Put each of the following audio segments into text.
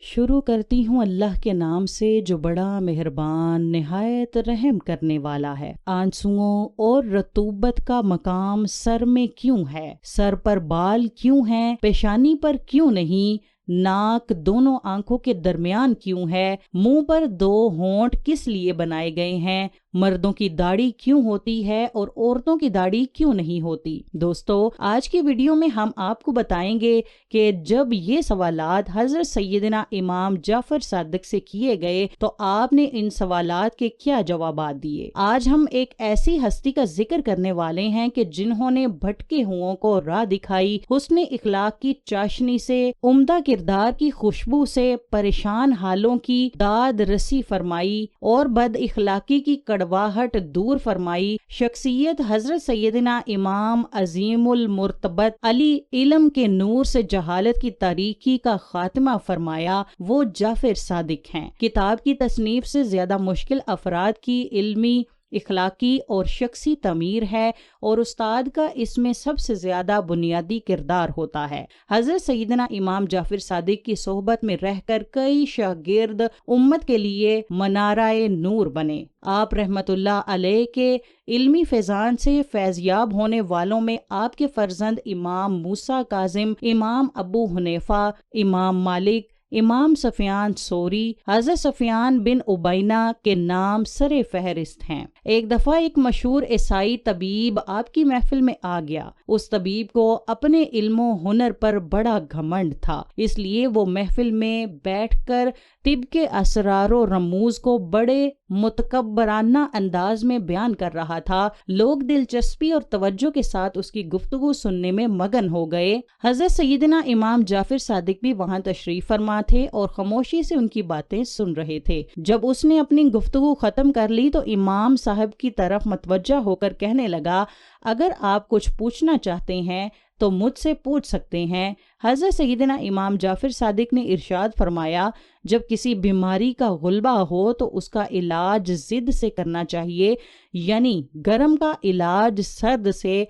شروع کرتی ہوں اللہ کے نام سے جو بڑا مہربان نہایت رحم کرنے والا ہے۔ آنسوؤں اور رطوبت کا مقام سر میں کیوں ہے؟ سر پر بال کیوں ہیں؟ پیشانی پر کیوں نہیں؟ ناک دونوں آنکھوں کے درمیان کیوں ہے؟ منہ پر دو ہونٹ کس لیے بنائے گئے ہیں؟ مردوں کی داڑھی کیوں ہوتی ہے اور عورتوں کی داڑھی کیوں نہیں ہوتی؟ دوستو، آج کی ویڈیو میں ہم آپ کو بتائیں گے کہ جب یہ سوالات حضرت سیدنا امام جعفر صادق سے کیے گئے تو آپ نے ان سوالات کے کیا جوابات دیے۔ آج ہم ایک ایسی ہستی کا ذکر کرنے والے ہیں کہ جنہوں نے بھٹکے ہوں کو راہ دکھائی، حسن اخلاق کی چاشنی سے، عمدہ کردار کی خوشبو سے، پریشان حالوں کی داد رسی فرمائی اور بد اخلاقی کی کڑواہٹ دور فرمائی۔ شخصیت حضرت سیدنا امام عظیم المرتبت علی علم کے نور سے جہالت کی تاریکی کا خاتمہ فرمایا، وہ جعفر صادق ہیں۔ کتاب کی تصنیف سے زیادہ مشکل افراد کی علمی، اخلاقی اور شخصی تعمیر ہے اور استاد کا اس میں سب سے زیادہ بنیادی کردار ہوتا ہے۔ حضرت سیدنا امام جعفر صادق کی صحبت میں رہ کر کئی شاگرد امت کے لیے منارہ نور بنے۔ آپ رحمت اللہ علیہ کے علمی فیضان سے فیضیاب ہونے والوں میں آپ کے فرزند امام موسیٰ کاظم، امام ابو حنیفہ، امام مالک، امام سفیان ثوری، حضرت سفیان بن عبینہ کے نام سر فہرست ہیں۔ ایک دفعہ ایک مشہور عیسائی طبیب آپ کی محفل میں آ گیا۔ اس طبیب کو اپنے علم و ہنر پر بڑا گھمنڈ تھا، اس لیے وہ محفل میں بیٹھ کر طب کے اسرار و رموز کو بڑے متکبرانہ انداز میں بیان کر رہا تھا۔ لوگ دلچسپی اور توجہ کے ساتھ اس کی گفتگو سننے میں مگن ہو گئے۔ حضرت سیدنا امام جعفر صادق بھی وہاں تشریف فرما تھے اور خاموشی سے ان کی باتیں سن رہے تھے۔ جب اس نے اپنی گفتگو ختم کر لی تو امام صاحب کی طرف متوجہ ہو کر کہنے لگا، اگر آپ کچھ پوچھنا چاہتے ہیں تو مجھ سے پوچھ سکتے ہیں۔ حضرت سیدنا امام جعفر صادق نے ارشاد فرمایا، جب کسی بیماری کا غلبہ ہو تو اس کا علاج ضد سے کرنا چاہیے، یعنی گرم کا علاج سرد سے،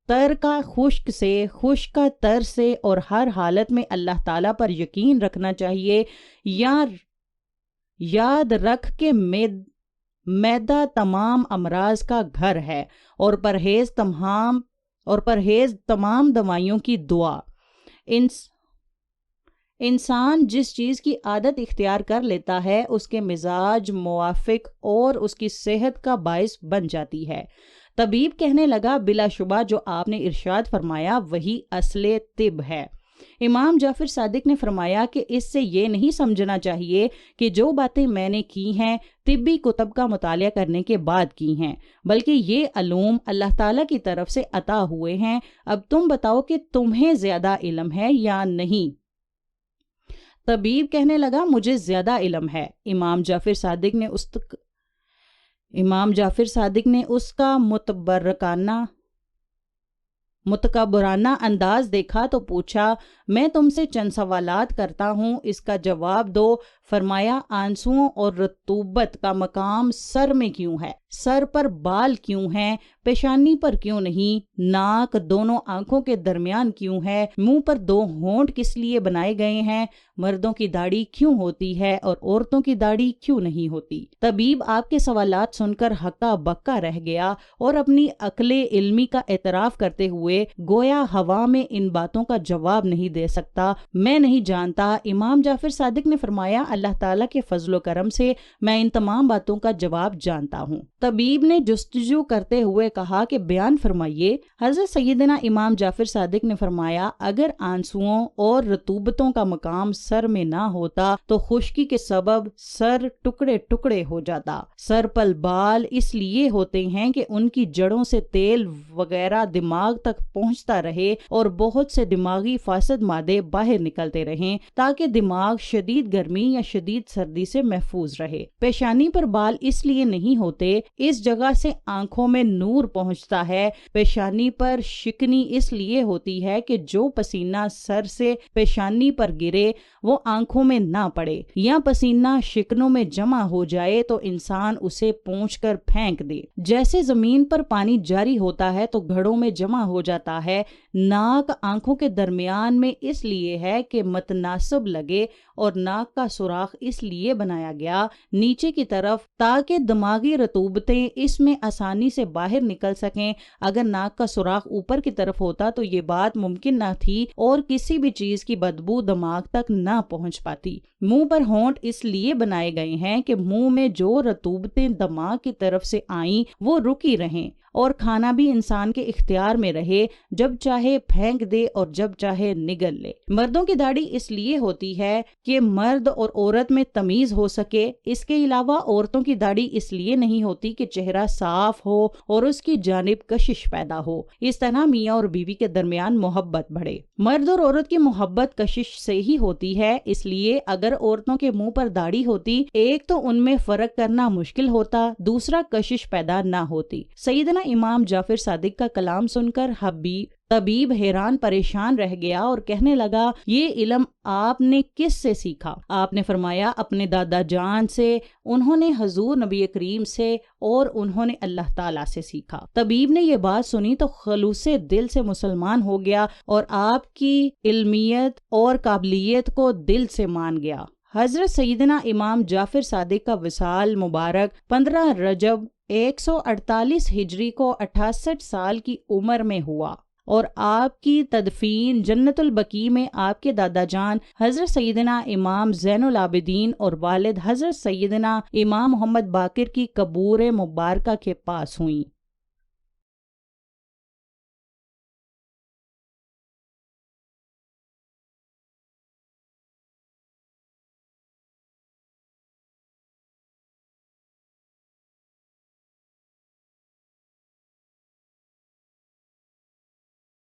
تر کا خشک سے، خشک کا تر سے، اور ہر حالت میں اللہ تعالیٰ پر یقین رکھنا چاہیے۔ یاد رکھ کے معدہ تمام امراض کا گھر ہے اور پرہیز تمام دوائیوں کی دعا۔ انسان جس چیز کی عادت اختیار کر لیتا ہے اس کے مزاج موافق اور اس کی صحت کا باعث بن جاتی ہے۔ طبیب کہنے لگا، بلا شبہ جو آپ نے ارشاد فرمایا وہی اصل طب ہے۔ امام جعفر صادق نے فرمایا کہ اس سے یہ نہیں سمجھنا چاہیے کہ جو باتیں میں نے کی ہیں طبی کتب کا مطالعہ کرنے کے بعد کی ہیں، بلکہ یہ علوم اللہ تعالیٰ کی طرف سے عطا ہوئے ہیں۔ اب تم بتاؤ کہ تمہیں زیادہ علم ہے یا نہیں؟ طبیب کہنے لگا، مجھے زیادہ علم ہے۔ امام جعفر صادق نے اس کا متکبرانہ انداز دیکھا تو پوچھا، میں تم سے چند سوالات کرتا ہوں، اس کا جواب دو۔ فرمایا، آنسوؤں اور رطوبت کا مقام سر میں کیوں ہے؟ سر پر بال کیوں ہیں؟ پیشانی پر کیوں نہیں؟ ناک دونوں آنکھوں کے درمیان کیوں ہے؟ منہ پر دو ہونٹ کس لیے بنائے گئے ہیں؟ مردوں کی داڑھی کیوں ہوتی ہے اور عورتوں کی داڑھی کیوں نہیں ہوتی؟ طبیب آپ کے سوالات سن کر ہکا بکا رہ گیا اور اپنی عقل علمی کا اعتراف کرتے ہوئے گویا ہوا میں ان باتوں کا جواب نہیں دے سکتا، میں نہیں جانتا۔ امام جعفر صادق نے فرمایا، اللہ تعالیٰ کے فضل و کرم سے میں ان تمام باتوں کا جواب جانتا ہوں۔ طبیب نے جستجو کرتے ہوئے کہا کہ بیان فرمائیے۔ حضرت سیدنا امام جعفر صادق نے فرمایا، اگر آنسوؤں اور رطوبتوں کا مقام سر میں نہ ہوتا تو خشکی کے سبب سر ٹکڑے ٹکڑے ہو جاتا۔ سر پر بال اس لیے ہوتے ہیں کہ ان کی جڑوں سے تیل وغیرہ دماغ تک پہنچتا رہے اور بہت سے دماغی فاسد مادے باہر نکلتے رہیں تاکہ دماغ شدید گرمی یا شدید سردی سے محفوظ رہے۔ پیشانی پر بال اس لیے نہیں ہوتے، اس جگہ سے آنکھوں میں نور پہنچتا ہے۔ پیشانی پر شکنی اس لیے ہوتی ہے کہ جو پسینہ سر سے پیشانی پر گرے وہ آنکھوں میں نہ پڑے، یا پسینہ شکنوں میں جمع ہو جائے تو انسان اسے پونچھ کر پھینک دے۔ جیسے زمین پر پانی جاری ہوتا ہے تو گھڑوں میں جمع ہو جاتا ہے۔ ناک آنکھوں کے درمیان میں اس لیے ہے کہ متناسب لگے، اور ناک کا سوراخ اس لیے بنایا گیا نیچے کی طرف تاکہ دماغی رطوبتیں اس میں آسانی سے باہر نکل سکیں۔ اگر ناک کا سوراخ اوپر کی طرف ہوتا تو یہ بات ممکن نہ تھی اور کسی بھی چیز کی بدبو دماغ تک نہ پہنچ پاتی۔ منہ پر ہونٹ اس لیے بنائے گئے ہیں کہ منہ میں جو رطوبتیں دماغ کی طرف سے آئیں وہ رکی رہیں، اور کھانا بھی انسان کے اختیار میں رہے، جب چاہے پھینک دے اور جب چاہے نگل لے۔ مردوں کی داڑھی اس لیے ہوتی ہے کہ مرد اور عورت میں تمیز ہو سکے۔ اس کے علاوہ عورتوں کی داڑھی اس لیے نہیں ہوتی کہ چہرہ صاف ہو اور اس کی جانب کشش پیدا ہو، اس طرح میاں اور بیوی کے درمیان محبت بڑھے۔ مرد اور عورت کی محبت کشش سے ہی ہوتی ہے، اس لیے اگر عورتوں کے منہ پر داڑھی ہوتی، ایک تو ان میں فرق کرنا مشکل ہوتا، دوسرا کشش پیدا نہ ہوتی۔ سیدنا امام جعفر صادق کا کلام سن کر طبیب حیران پریشان رہ گیا اور کہنے لگا، یہ علم آپ نے کس سے سیکھا؟ آپ نے فرمایا، اپنے دادا جان سے، انہوں نے حضور نبی کریم سے، اور انہوں نے اللہ تعالیٰ سے سیکھا۔ طبیب نے یہ بات سنی تو خلوص دل سے مسلمان ہو گیا اور آپ کی علمیت اور قابلیت کو دل سے مان گیا۔ حضرت سیدنا امام جعفر صادق کا وصال مبارک 15 رجب 148 ہجری کو 68 سال کی عمر میں ہوا، اور آپ کی تدفین جنت البقیع میں آپ کے دادا جان حضرت سیدنا امام زین العابدین اور والد حضرت سیدنا امام محمد باقر کی قبور مبارکہ کے پاس ہوئیں۔